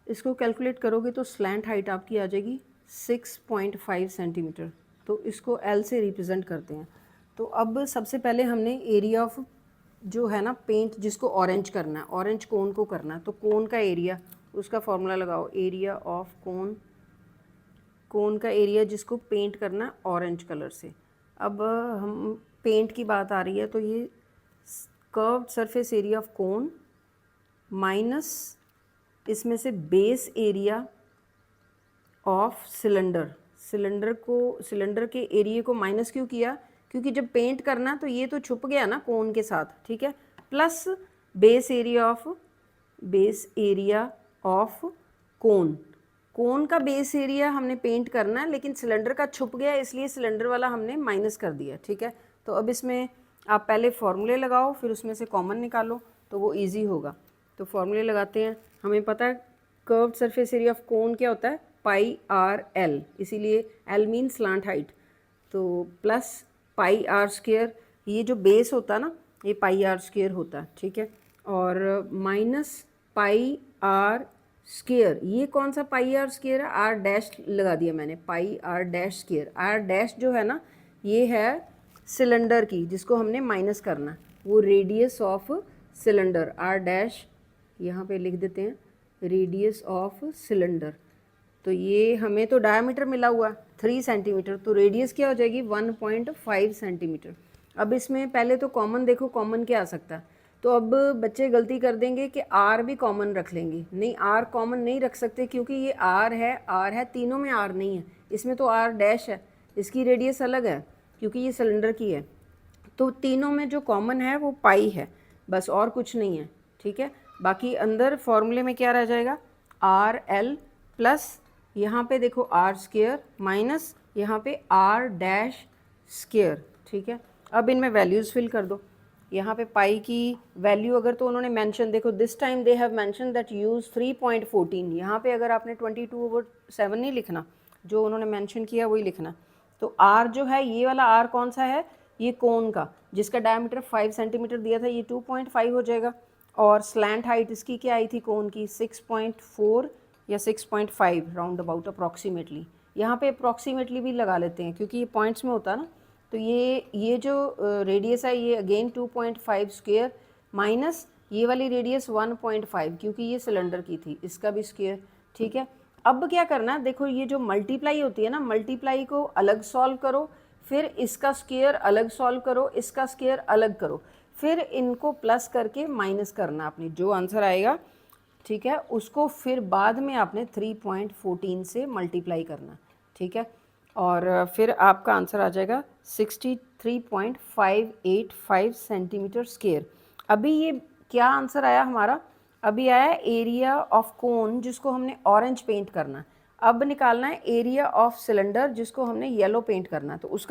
इसको कैलकुलेट करोगे तो स्लैंट हाइट आपकी आ जाएगी 6.5 सेंटीमीटर। तो इसको एल से रिप्रेजेंट करते हैं। तो अब सबसे पहले हमने एरिया ऑफ जो है ना पेंट जिसको ऑरेंज करना है, ऑरेंज कोन को करना है, तो कोन का एरिया, उसका फॉर्मूला लगाओ, एरिया ऑफ कोन, कोन का एरिया जिसको पेंट करना है ऑरेंज कलर से। अब हम पेंट की बात आ रही है तो ये curved surface area of cone minus इसमें से base area of cylinder. Cylinder के एरिया को माइनस क्यों किया? क्योंकि जब पेंट करना तो ये तो छुप गया ना कोन के साथ, ठीक है। Plus base area of cone, cone का बेस एरिया हमने पेंट करना है लेकिन सिलेंडर का छुप गया, इसलिए सिलेंडर वाला हमने माइनस कर दिया, ठीक है। तो अब इसमें आप पहले फॉर्मूले लगाओ, फिर उसमें से कॉमन निकालो तो वो इजी होगा। तो फॉर्मूले लगाते हैं। हमें पता है कर्व्ड सरफेस एरिया ऑफ कोन क्या होता है, पाई आर एल, इसीलिए एल मीन स्लांट हाइट, तो प्लस पाई आर स्क्वेयर, ये जो बेस होता है ना ये पाई आर स्क्वेयर होता है, ठीक है। और माइनस पाई आर स्क्वेयर, ये कौन सा पाई आर स्क्वेयर है, आर डैश लगा दिया मैंने, pi r dash square. R dash जो है ना ये है सिलेंडर की जिसको हमने माइनस करना है, वो radius of cylinder, R dash यहाँ पे लिख देते हैं, रेडियस ऑफ सिलेंडर। तो ये हमें तो डायमीटर मिला हुआ 3 सेंटीमीटर, तो रेडियस क्या हो जाएगी 1.5 सेंटीमीटर। अब इसमें पहले तो कॉमन देखो, कॉमन क्या आ सकता है, तो अब बच्चे गलती कर देंगे कि आर भी कॉमन रख लेंगे। नहीं, आर कॉमन नहीं रख सकते क्योंकि ये आर है, तीनों में आर नहीं है, इसमें तो आर डैश है, इसकी रेडियस अलग है क्योंकि ये सिलेंडर की है। तो तीनों में जो कॉमन है वो पाई है, बस और कुछ नहीं है, ठीक है। बाकी अंदर फॉर्मूले में क्या रह जाएगा, आर एल प्लस यहाँ पे देखो आर स्क्वेयर माइनस यहाँ पे आर डैश स्क्वेयर, ठीक है। अब इनमें वैल्यूज़ फिल कर दो। यहाँ पे पाई की वैल्यू अगर तो उन्होंने मेंशन, देखो this time they have mention that use 3.14, यहाँ पे अगर आपने 22/7 नहीं लिखना, जो उन्होंने मेंशन किया वही लिखना। तो आर जो है, ये वाला आर कौन सा है, ये कोन का जिसका डायमीटर 5 सेंटीमीटर दिया था, ये 2.5 हो जाएगा। और स्लैंट हाइट इसकी क्या आई थी कोन की, 6.4 या 6.5 राउंड अबाउट अप्रॉक्सीमेटली। यहाँ पे अप्रॉक्सीमेटली भी लगा लेते हैं क्योंकि ये पॉइंट्स में होता है ना। तो ये जो रेडियस है ये अगेन 2.5 स्क्वेयर माइनस ये वाली रेडियस 1.5 क्योंकि ये सिलेंडर की थी, इसका भी स्क्वेयर, ठीक है। अब क्या करना है, देखो ये जो मल्टीप्लाई होती है ना, मल्टीप्लाई को अलग सॉल्व करो, फिर इसका स्क्वेयर अलग सॉल्व करो, इसका स्क्वेयर अलग करो, फिर इनको प्लस करके माइनस करना आपने, जो आंसर आएगा, ठीक है, उसको फिर बाद में आपने 3.14 से मल्टीप्लाई करना, ठीक है। और फिर आपका आंसर आ जाएगा 63.585 सेंटीमीटर स्क्वेयर। अभी ये क्या आंसर आया हमारा, अभी आया एरिया ऑफ कोन जिसको हमने ऑरेंज पेंट करना है। अब निकालना है एरिया ऑफ सिलेंडर जिसको हमने येलो पेंट करना है, तो उसका